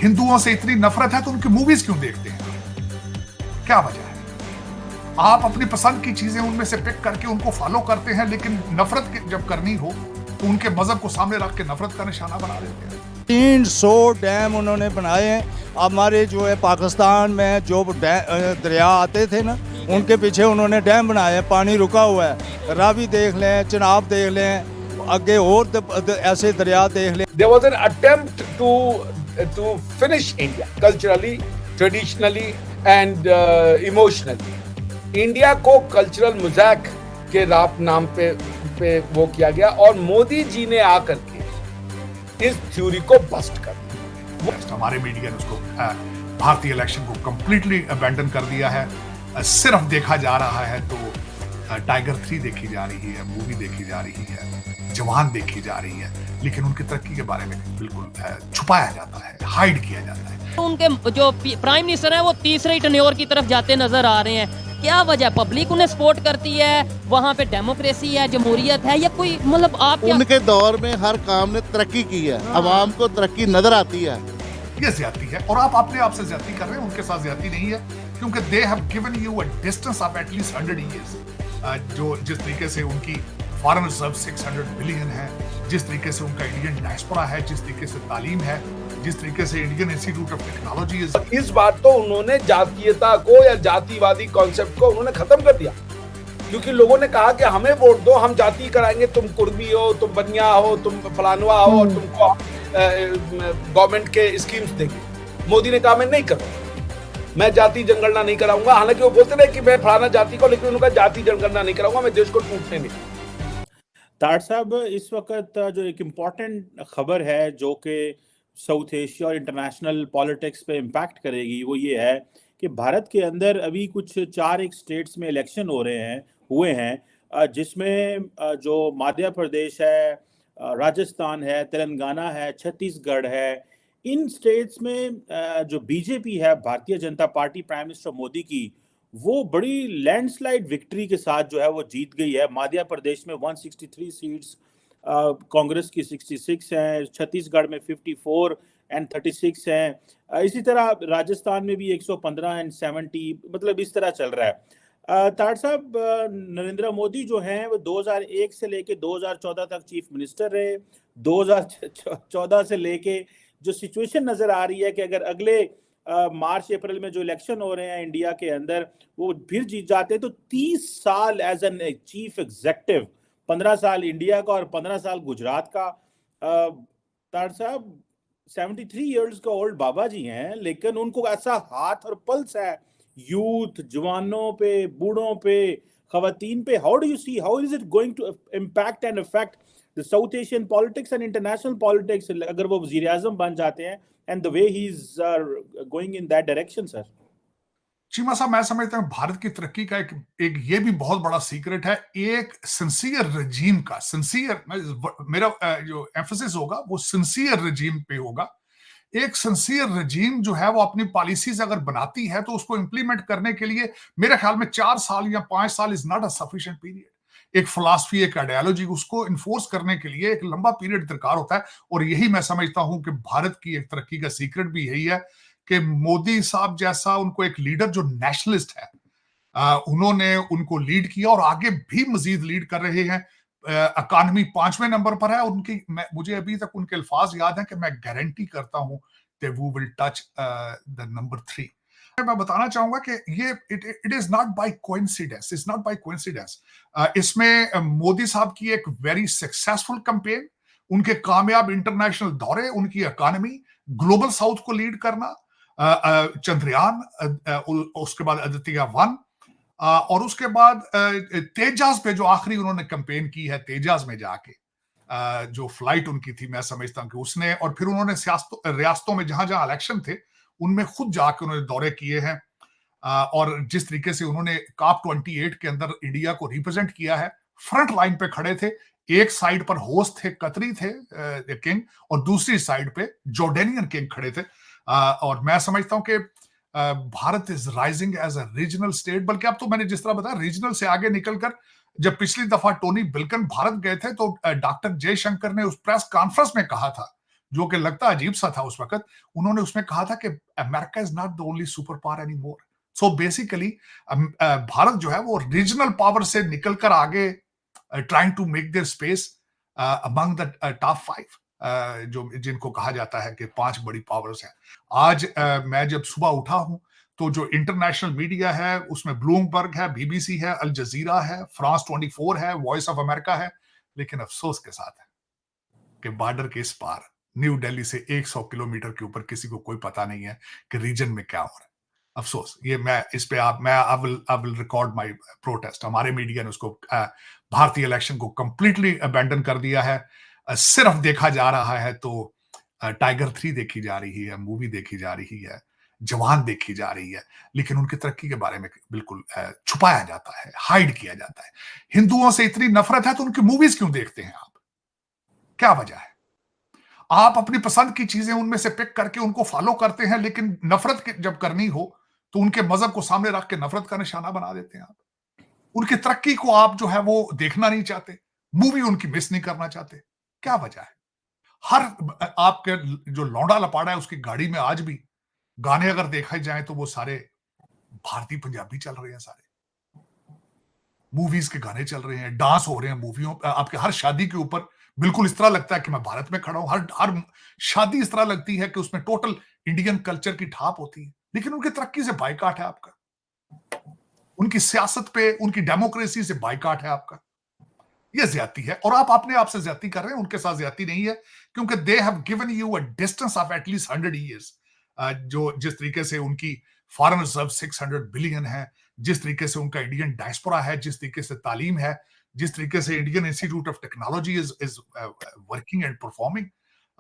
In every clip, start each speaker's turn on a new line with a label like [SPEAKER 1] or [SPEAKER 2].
[SPEAKER 1] हिंदुओं से इतनी नफरत है तो उनकी मूवीज क्यों देखते हैं? क्या वजह है? आप अपनी पसंद की चीजें उनमें से पिक करके उनको फॉलो करते हैं, लेकिन नफरत जब करनी हो तो उनके मजहब को सामने रख के नफरत का निशाना बना देते हैं।
[SPEAKER 2] 300 डैम उन्होंने बनाए हैं। हमारे जो है पाकिस्तान में जो दरिया आते थे ना, उनके पीछे उन्होंने डैम बनाए हैं, पानी रुका हुआ है। रावी देख लें, चिनाब देख लें, आगे और ऐसे दरिया देख लें।
[SPEAKER 3] There was an attempt to finish India culturally, traditionally and emotionally. India को कल्चरल मुज़ाक के नाम पे वो किया गया और मोदी जी ने आकर के इस थ्योरी को बस्ट कर दिया।
[SPEAKER 1] हमारे मीडिया ने उसको भारतीय इलेक्शन को कंप्लीटली अबैंडन कर दिया है। सिर्फ देखा जा रहा है तो टाइगर 3 देखी जा रही है, मूवी देखी जा रही है, जवान देखी जा रही है, लेकिन उनकी तरक्की के बारे में बिल्कुल छुपाया जाता है, हाइड किया जाता है।
[SPEAKER 4] तो उनके जो प्राइम मिनिस्टर हैं वो तीसरे टर्न्योर की तरफ जाते नजर आ रहे हैं। क्या वजह? पब्लिक उन्हें सपोर्ट करती है, वहाँ पे डेमोक्रेसी है, जमहूरियत है, या कोई मतलब आप
[SPEAKER 5] उनके दौर में हर काम ने तरक्की की है, अवाम को तरक्की नजर आती है।
[SPEAKER 1] ये ज्यादती है और आप अपने आप से ज्यादती कर रहे हैं, उनके साथ ज्यादती नहीं है, क्योंकि they have given you a distance of at least 100 years. जो जिस तरीके से उनकी फॉरेन रिजर्व 600 बिलियन है, जिस तरीके से उनका इंडियन डायस्पोरा है, जिस तरीके से तालीम है, जिस तरीके से इंडियन इंस्टीट्यूट ऑफ टेक्नोलॉजी है।
[SPEAKER 3] इस बार तो उन्होंने जातीयता को या जातिवादी कॉन्सेप्ट को उन्होंने खत्म कर दिया, क्योंकि लोगों ने कहा कि हमें वोट दो, हम जाति कराएंगे, तुम कुर्मी हो, तुम बनिया हो, तुम फलानवा हो और तुमको गवर्नमेंट के स्कीम्स देंगे। मोदी ने कहा मैं नहीं करूंगा, मैं जाति जनगणना नहीं कराऊंगा। हालांकि वो बोलते रहे कि मैं फलाना जाति को, लेकिन उनका जाति जनगणना नहीं कराऊंगा, मैं देश को टूटने नहीं।
[SPEAKER 6] तार साहब, इस वक्त जो एक इम्पॉर्टेंट खबर है जो कि साउथ एशिया और इंटरनेशनल पॉलिटिक्स पे इम्पैक्ट करेगी, वो ये है कि भारत के अंदर अभी कुछ 4 एक स्टेट्स में इलेक्शन हुए हैं, जिसमें जो मध्य प्रदेश है, राजस्थान है, तेलंगाना है, छत्तीसगढ़ है। इन स्टेट्स में जो बीजेपी है, Bharatiya Janata party, prime minister Modi की, वो बड़ी लैंडस्लाइड विक्ट्री के साथ जो है वो जीत गई है। मध्य प्रदेश में 163 सीट्स, कांग्रेस की 66 हैं, छत्तीसगढ़ में 54 और 36 हैं। इसी तरह राजस्थान में भी 115 और 70, मतलब इस तरह चल रहा है। तार साहब, नरेंद्र मोदी जो हैं वो 2001 से लेके 2014 तक चीफ मिनिस्टर रहे। 2014 से लेके जो सिचुएशन नजर आ रही है कि अगर अगले मार्च अप्रैल में जो इलेक्शन हो रहे हैं इंडिया के अंदर, वो फिर जीत जाते हैं तो 30 साल एज एन चीफ एग्जेक्टिव, 15 साल इंडिया का और 15 साल गुजरात का। तार साहब 73 इयर्स का ओल्ड बाबा जी हैं, लेकिन उनको ऐसा हाथ और पल्स है यूथ, जवानों पे, बूढ़ों पे, खवातीन पे। How do you see, how is it going to impact and affect the South Asian politics and international politics अगर वो वजीर आजम बन जाते हैं, and the way he's going in that direction, sir?
[SPEAKER 1] Cheema साहब, मैं समझता हूँ भारत की तरक्की का एक ये भी बहुत बड़ा सीक्रेट है, एक सिंसियर रजीम का। सिंसियर, मेरा जो एम्फेसिस होगा वो सिंसियर रजीम पे होगा। एक सिंसियर रजीम जो है वो अपनी पॉलिसीज अगर बनाती है तो उसको इंप्लीमेंट करने के लिए मेरे ख्याल में 4 साल या 5 साल is not a sufficient period. एक फिलॉसफी, एक आइडियोलॉजी, उसको इन्फोर्स करने के लिए एक लंबा पीरियड दरकार होता है। और यही मैं समझता हूं कि भारत की एक तरक्की का सीक्रेट भी यही है कि मोदी साहब जैसा उनको एक लीडर जो नेशनलिस्ट है, उन्होंने उनको लीड किया और आगे भी मजीद लीड कर रहे हैं। इकॉनमी 5वें नंबर पर है उनकी। मुझे अभी तक उनके अल्फाज याद हैं कि मैं गारंटी करता हूं कि वो विल टच द नंबर 3। मैं बताना चाहूंगा कि ये it is not by coincidence, it's not by coincidence. इसमें मोदी साहब की एक वेरी सक्सेसफुल कैंपेन, उनके कामयाब इंटरनेशनल दौरे, उनकी इकॉनमी, ग्लोबल साउथ को लीड करना, चंद्रयान, उसके बाद आदित्य 1, और उसके बाद तेजाज पे जो आखिरी उन्होंने कैंपेन की है, तेजाज में जाके जो फ्लाइट उनकी थी, मैं समझता हूं कि उसने, और फिर उन्होंने रियासतों में जहां जहां इलेक्शन थे उनमें खुद जाके उन्होंने दौरे किए हैं। और जिस तरीके से उन्होंने COP 28 के अंदर इंडिया को रिप्रेजेंट किया है, फ्रंट लाइन पे खड़े थे। एक साइड पर होस्ट थे, कतरी थे किंग, और दूसरी साइड पे जॉर्डेनियन किंग खड़े थे। और मैं समझता हूं कि Bharat is rising as a regional state. बल्कि अब तो मैंने जिस तरह बताया, रीजनल से आगे निकलकर, जब पिछली दफा टोनी बिल्कन भारत गए थे तो डॉक्टर जयशंकर ने उस प्रेस कॉन्फ्रेंस में कहा था जो कि लगता अजीब सा था उस वक्त, उन्होंने उसमें कहा था कि America is not the only super power any more. So basically Bharat जो है वो रीजनल पावर से निकलकर आगे trying to make their space among the top 5, जो जिनको कहा जाता है कि 5 बड़ी पावर्स हैं। आज मैं जब सुबह उठा हूं तो जो इंटरनेशनल मीडिया है उसमें ब्लूमबर्ग है, बीबीसी है, अल जजीरा है, फ्रांस 24 है, वॉइस ऑफ अमेरिका है, लेकिन अफसोस के साथ है कि बॉर्डर के इस पार न्यू दिल्ली से 100 किलोमीटर के ऊपर किसी को कोई पता नहीं है कि रीजन में क्या हो रहा है। अफसोस, ये मैं इस पे I will record my protest. हमारे मीडिया ने उसको भारतीय इलेक्शन को कंप्लीटली अबैंडन कर दिया है। सिर्फ देखा जा रहा है तो टाइगर 3 देखी जा रही है, मूवी देखी जा रही है, जवान देखी जा रही है, लेकिन उनकी तरक्की के बारे में बिल्कुल छुपाया जाता है, हाइड किया जाता है। हिंदुओं से इतनी नफरत है तो उनकी मूवीज क्यों देखते हैं आप? क्या वजह है? आप अपनी पसंद की चीजें उनमें से पिक करके उनको फॉलो करते हैं, लेकिन नफरत जब करनी हो तो उनके मजहब को सामने रख के नफरत का निशाना बना देते हैं आप। उनकी तरक्की को आप जो है वो देखना नहीं चाहते, मूवी उनकी मिस नहीं करना चाहते। क्या वजह है? हर आपके जो लौंडा लपाड़ा है उसकी गाड़ी में आज भी गाने अगर देखे जाए तो वो सारे भारतीय पंजाबी चल रहे हैं, सारे मूवीज के गाने चल रहे हैं, डांस हो रहे हैं मूवियों। आपके हर शादी के ऊपर बिल्कुल इस तरह लगता है कि मैं भारत में खड़ा हूं। हर शादी इस तरह लगती है कि उसमें टोटल इंडियन कल्चर की ठाप होती है, लेकिन उनकी तरक्की से बाइकाट है आपका, उनकी सियासत पे, उनकी डेमोक्रेसी से बाइकाट है आपका। यह ज्यादती है और आप अपने आप से ज्यादती कर रहे हैं, उनके साथ ज्यादती नहीं है, क्योंकि they have given you a distance of at least 100 years. जो जिस तरीके से उनकी फॉरेन रिजर्व 600 बिलियन है, जिस तरीके से उनका इंडियन डायस्पोरा है, जिस तरीके से तालीम है, जिस तरीके से Indian institute of technology is working and performing.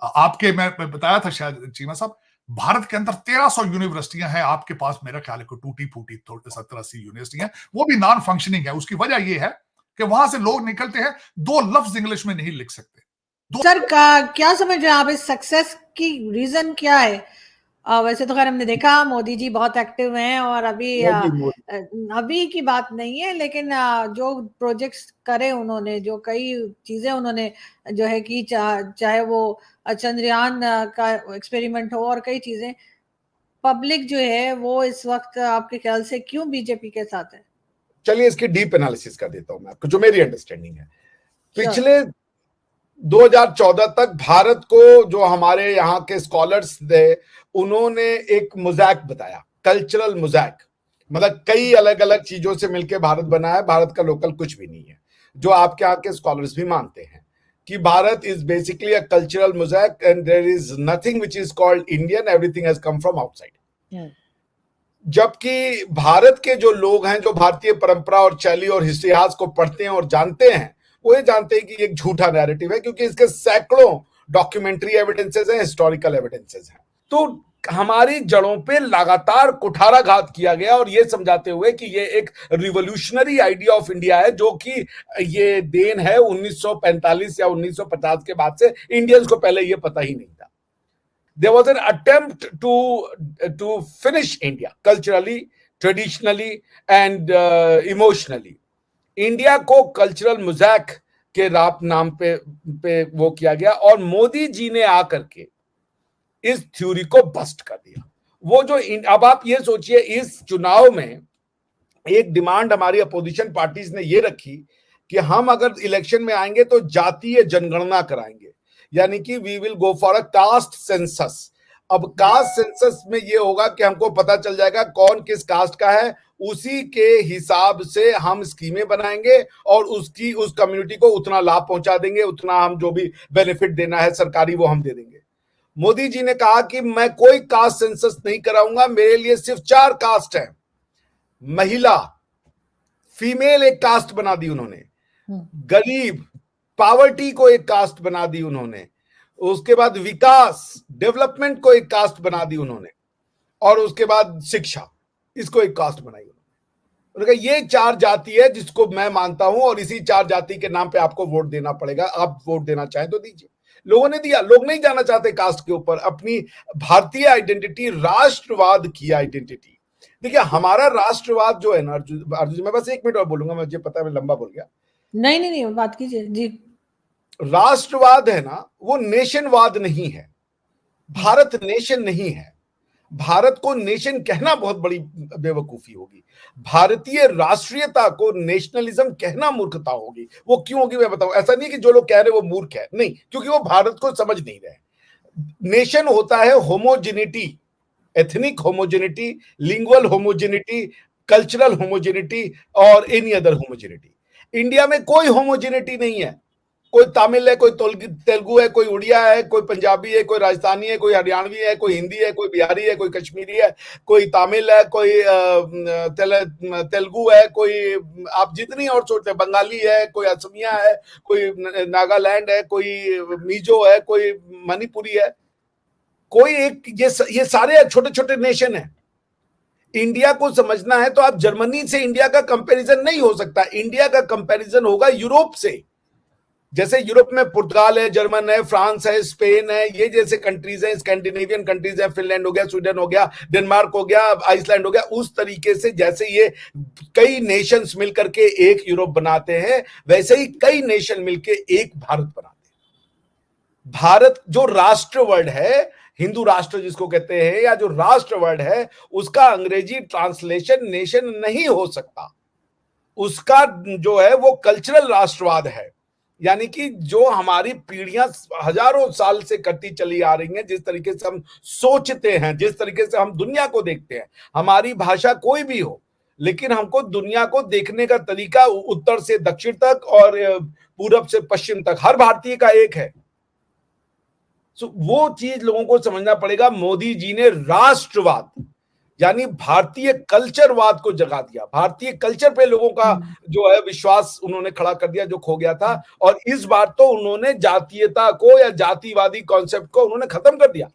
[SPEAKER 1] आपके मैं बताया था शायद चीमा साहब, भारत के अंदर 1300 यूनिवर्सिटियां हैं, आपके पास मेरा ख्याल है कोई टूटी फूटी 70-80 यूनिवर्सिटियां, वो भी नॉन फंक्शनिंग है। उसकी वजह यह है कि वहां से लोग निकलते हैं, 2 लफ्ज इंग्लिश में नहीं लिख सकते।
[SPEAKER 7] सर क्या समझ रहे हैं आप, इस सक्सेस की रीजन क्या है? वैसे तो खैर हमने देखा मोदी जी बहुत एक्टिव हैं और अभी की बात नहीं है, लेकिन जो प्रोजेक्ट्स करे उन्होंने, जो कई चीजें उन्होंने जो है कि चाहे वो चंद्रयान का एक्सपेरिमेंट हो और कई चीजें, पब्लिक जो है वो इस वक्त आपके ख्याल से क्यों बीजेपी के साथ है?
[SPEAKER 3] चलिए इसकी डीप एनालिसिस कर देता हूं मैं आपको, जो मेरी अंडरस्टैंडिंग है। पिछले 2014 तक भारत को जो हमारे यहाँ के स्कॉलर्स थे, उन्होंने एक मोज़ैक बताया, कल्चरल मोज़ैक, मतलब कई अलग अलग चीजों से मिलकर भारत बना है। भारत का लोकल कुछ भी नहीं है, जो आपके यहाँ के स्कॉलर्स भी मानते हैं कि Bharat is basically a cultural mosaic and there is nothing which is called Indian, everything has come from outside. जबकि भारत के जो लोग हैं, जो भारतीय परंपरा और शैली और इतिहास को पढ़ते हैं और जानते हैं, वो ये जानते हैं कि ये एक झूठा नैरेटिव है, क्योंकि इसके सैकड़ों डॉक्यूमेंट्री एविडेंसेस हैं, हिस्टोरिकल एविडेंसेस हैं। तो हमारी जड़ों पे लगातार कुठाराघात किया गया, और ये समझाते हुए कि ये एक रिवोल्यूशनरी आइडिया ऑफ इंडिया है, जो कि ये देन है 1945 या 1950 के बाद से। इंडियंस को पहले ये पता ही नहीं था। There was an attempt to finish India culturally, traditionally and emotionally. India को कल्चरल मोज़ैक के नाम पे वो किया गया, और मोदी जी ने आकर के इस थ्योरी को बस्ट कर दिया। वो जो अब आप ये सोचिए, इस चुनाव में एक डिमांड हमारी अपोजिशन पार्टीज ने ये रखी कि हम अगर इलेक्शन में आएंगे तो जातीय जनगणना कराएंगे, यानी कि we will go for a caste census. अब कास्ट सेंसस में ये होगा कि हमको पता चल जाएगा कौन किस कास्ट का है, उसी के हिसाब से हम स्कीमें बनाएंगे और उस कम्युनिटी को उतना लाभ पहुंचा देंगे, उतना हम जो भी बेनिफिट देना है सरकारी वो हम दे देंगे। मोदी जी ने कहा कि मैं कोई कास्ट सेंसस नहीं कराऊंगा, मेरे लिए सिर्फ 4 कास्ट है। महिला, फीमेल एक कास्ट बना दी उन्होंने, गरीब, पॉवर्टी को एक कास्ट बना दी उन्होंने, उसके बाद विकास, डेवलपमेंट को एक कास्ट बना दी उन्होंने, और उसके बाद शिक्षा, इसको एक कास्ट बनाई उन्होंने। ये 4 जाति है जिसको मैं मानता हूं, और इसी 4 जाति के नाम पे आपको वोट देना पड़ेगा। आप वोट देना चाहें तो दीजिए। लोगों ने दिया। लोग नहीं जाना चाहते कास्ट के ऊपर, अपनी भारतीय आइडेंटिटी, राष्ट्रवाद की आइडेंटिटी। देखिए हमारा राष्ट्रवाद जो है ना, अर्जुन मैं बस 1 मिनट और बोलूंगा, मुझे पता है मैं लंबा बोल गया।
[SPEAKER 7] नहीं बात कीजिए जी।
[SPEAKER 3] राष्ट्रवाद है ना, वो नेशनवाद नहीं है। भारत नेशन नहीं है। भारत को नेशन कहना बहुत बड़ी बेवकूफी होगी। भारतीय राष्ट्रीयता को नेशनलिज्म कहना मूर्खता होगी। वो क्यों होगी मैं बताऊं। ऐसा नहीं कि जो लोग कह रहे हैं वो मूर्ख है, नहीं, क्योंकि वो भारत को समझ नहीं रहे। नेशन होता है homogeneity, ethnic homogeneity, lingual homogeneity, cultural homogeneity और एनी अदर होमोजेनिटी। इंडिया में कोई होमोजेनिटी नहीं है। कोई तमिल है, कोई तेलुगु है, कोई उड़िया है, कोई पंजाबी है, कोई राजस्थानी है, कोई हरियाणवी है, कोई हिंदी है, कोई बिहारी है, कोई कश्मीरी है, कोई तमिल है, कोई तेलुगु है, कोई आप जितनी और सोचते हैं, बंगाली है, कोई असमिया है, कोई नागालैंड है, कोई मिजो है, कोई मणिपुरी है, कोई एक ये सारे छोटे छोटे नेशन है। इंडिया को समझना है तो आप जर्मनी से इंडिया का कंपैरिजन नहीं हो सकता। इंडिया का कंपैरिजन होगा यूरोप से। जैसे यूरोप में पुर्तगाल है, जर्मन है, फ्रांस है, स्पेन है, ये जैसे कंट्रीज हैं, स्कैंडिनेवियन कंट्रीज हैं, फिनलैंड हो गया, स्वीडन हो गया, डेनमार्क हो गया, आइसलैंड हो गया, उस तरीके से जैसे ये कई नेशंस मिलकर के एक यूरोप बनाते हैं, वैसे ही कई नेशन मिलकर एक भारत बनाते हैं। भारत जो राष्ट्र वर्ड है, हिंदू राष्ट्र जिसको कहते हैं, या जो राष्ट्र वर्ड है, उसका अंग्रेजी ट्रांसलेशन नेशन नहीं हो सकता। उसका जो है वो कल्चरल राष्ट्रवाद है। यानी कि जो हमारी पीढ़ियां हजारों साल से करती चली आ रही हैं, जिस तरीके से हम सोचते हैं, जिस तरीके से हम दुनिया को देखते हैं, हमारी भाषा कोई भी हो, लेकिन हमको दुनिया को देखने का तरीका उत्तर से दक्षिण तक और पूरब से पश्चिम तक हर भारतीय का एक है। वो चीज लोगों को समझना पड़ेगा। मोदी जी ने राष्ट्रवाद यानी भारतीय कल्चरवाद को जगा दिया। भारतीय कल्चर पे लोगों का जो है विश्वास उन्होंने खड़ा कर दिया, जो खो गया था। और इस बार तो उन्होंने जातीयता को या जातिवादी कॉन्सेप्ट को उन्होंने खत्म कर दिया,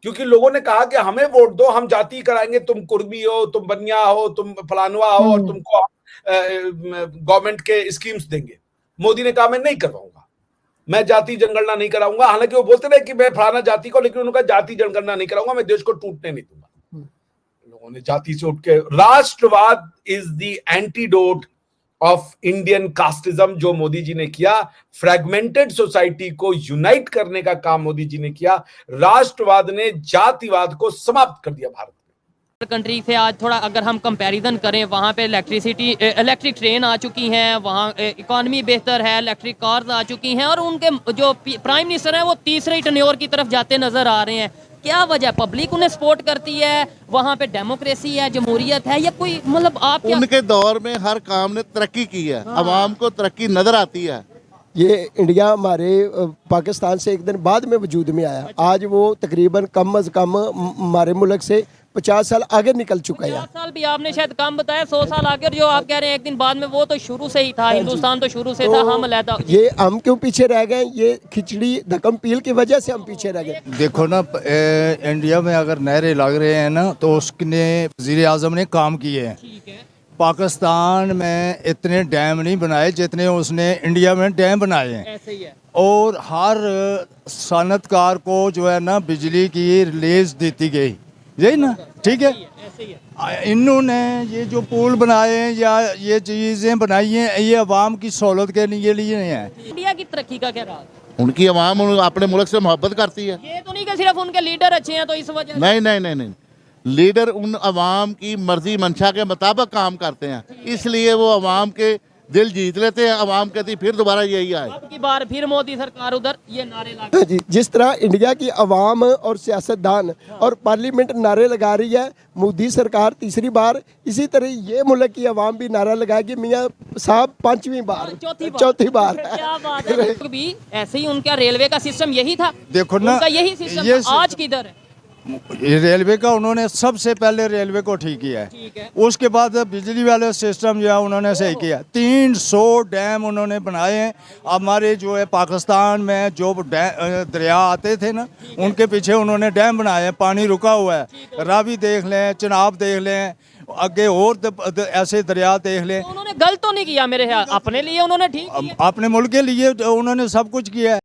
[SPEAKER 3] क्योंकि लोगों ने कहा कि हमें वोट दो, हम जाति कराएंगे, तुम कुर्मी हो, तुम बनिया हो, तुम फलानवा हो और तुमको गवर्नमेंट के स्कीम्स देंगे। मोदी ने कहा मैं नहीं करवाऊंगा, मैं जाति जनगणना नहीं कराऊंगा। हालांकि वो बोलते रहे कि मैं फलाना जाति को, लेकिन उन्होंने कहा जाति जनगणना नहीं कराऊंगा, मैं देश को टूटने नहीं दूंगा। लोगों ने जाति से उठ के राष्ट्रवाद is the antidote of Indian casteism जो मोदी जी ने किया। फ्रैगमेंटेड सोसाइटी को यूनाइट करने का काम मोदी जी ने किया। राष्ट्रवाद ने जातिवाद को समाप्त कर दिया भारत में।
[SPEAKER 4] कंट्री से आज थोड़ा अगर हम कंपैरिजन करें, वहाँ पे इलेक्ट्रिक ट्रेन आ चुकी हैं, वहाँ इकॉनमी बेहतर है, इलेक्ट्रिक कार्स आ चुकी हैं, और उनके जो प्राइम मिनिस्टर हैं वो तीसरे टर्न्योर की तरफ जाते नजर आ रहे हैं। क्या वजह, पब्लिक उन्हें सपोर्ट करती है, वहाँ पे डेमोक्रेसी है, जमहूरियत है, या कोई मतलब आप
[SPEAKER 5] उनके दौर में हर काम ने तरक्की की है। अवाम को तरक्की नजर आती है।
[SPEAKER 8] ये इंडिया हमारे पाकिस्तान से एक दिन बाद में वजूद में आया। आज वो तकरीबन कम अज़ कम हमारे मुल्क से 50 साल आगे निकल चुका है।
[SPEAKER 4] 50 साल भी आपने शायद कम बताया, 100 साल आगे। और जो आप कह रहे हैं एक दिन बाद में, वो तो शुरू से ही था। हिंदुस्तान तो शुरू से था, हम अलहदा।
[SPEAKER 8] ये हम क्यों पीछे रह गए? ये खिचड़ी धक्कम पील की वजह से हम पीछे रह गए।
[SPEAKER 2] देखो ना, इंडिया में अगर नहरें लग रहे हैं ना, तो उसने वज़ीर आज़म ने काम किए हैं।
[SPEAKER 4] ठीक है।
[SPEAKER 2] पाकिस्तान में इतने डैम नहीं बनाए जितने उसने इंडिया में डैम बनाए हैं।
[SPEAKER 4] ऐसे ही है।
[SPEAKER 2] और हर सनतकार को जो है ना बिजली की रिलीज देती गई, यही ना, ठीक है।
[SPEAKER 4] ऐसे ही है।
[SPEAKER 2] इन्होंने ये जो पुल बनाए हैं या ये चीज़ें बनाई हैं, ये अवाम की सहूलत के लिए नहीं है।
[SPEAKER 4] इंडिया की तरक्की का क्या राज?
[SPEAKER 5] उनकी अवाम अपने मुल्क से मोहब्बत करती है।
[SPEAKER 4] ये तो नहीं कि सिर्फ उनके लीडर अच्छे हैं तो इस वजह से।
[SPEAKER 5] नहीं नहीं नहीं नहीं, लीडर उन अवाम की मर्जी मंशा के मुताबिक काम करते हैं, इसलिए वो अवाम के दिल जीत लेते हैं। अवाम कहती फिर दोबारा यही आए,
[SPEAKER 4] अब की बार फिर मोदी सरकार उधर, ये नारे लगा।
[SPEAKER 8] जी, जिस तरह इंडिया की अवाम और सियासतदान और पार्लियामेंट नारे लगा रही है, मोदी सरकार तीसरी बार, इसी तरह ये मुल्क की अवाम भी नारा लगाएगी मियाँ साहब पांचवी बार, चौथी बार।
[SPEAKER 4] क्या बात है। भी ऐसे ही उनका रेलवे का सिस्टम यही था।
[SPEAKER 2] देखो ना,
[SPEAKER 4] उनका यही सिस्टम था। आज किधर है?
[SPEAKER 2] रेलवे का उन्होंने सबसे पहले रेलवे को ठीक किया है,
[SPEAKER 4] ठीक है।
[SPEAKER 2] उसके बाद बिजली वाले सिस्टम जो है उन्होंने सही किया। 300 डैम उन्होंने बनाए हैं। हमारे जो है पाकिस्तान में जो दरिया आते थे ना, उनके पीछे उन्होंने डैम बनाए हैं, पानी रुका हुआ है। रावी देख लें, चिनाब देख लें, आगे और ऐसे दरिया देख लें।
[SPEAKER 4] तो उन्होंने गलत तो नहीं किया मेरे ख्याल, अपने लिए उन्होंने ठीक किया।
[SPEAKER 2] अपने मुल्क के लिए उन्होंने सब कुछ किया है।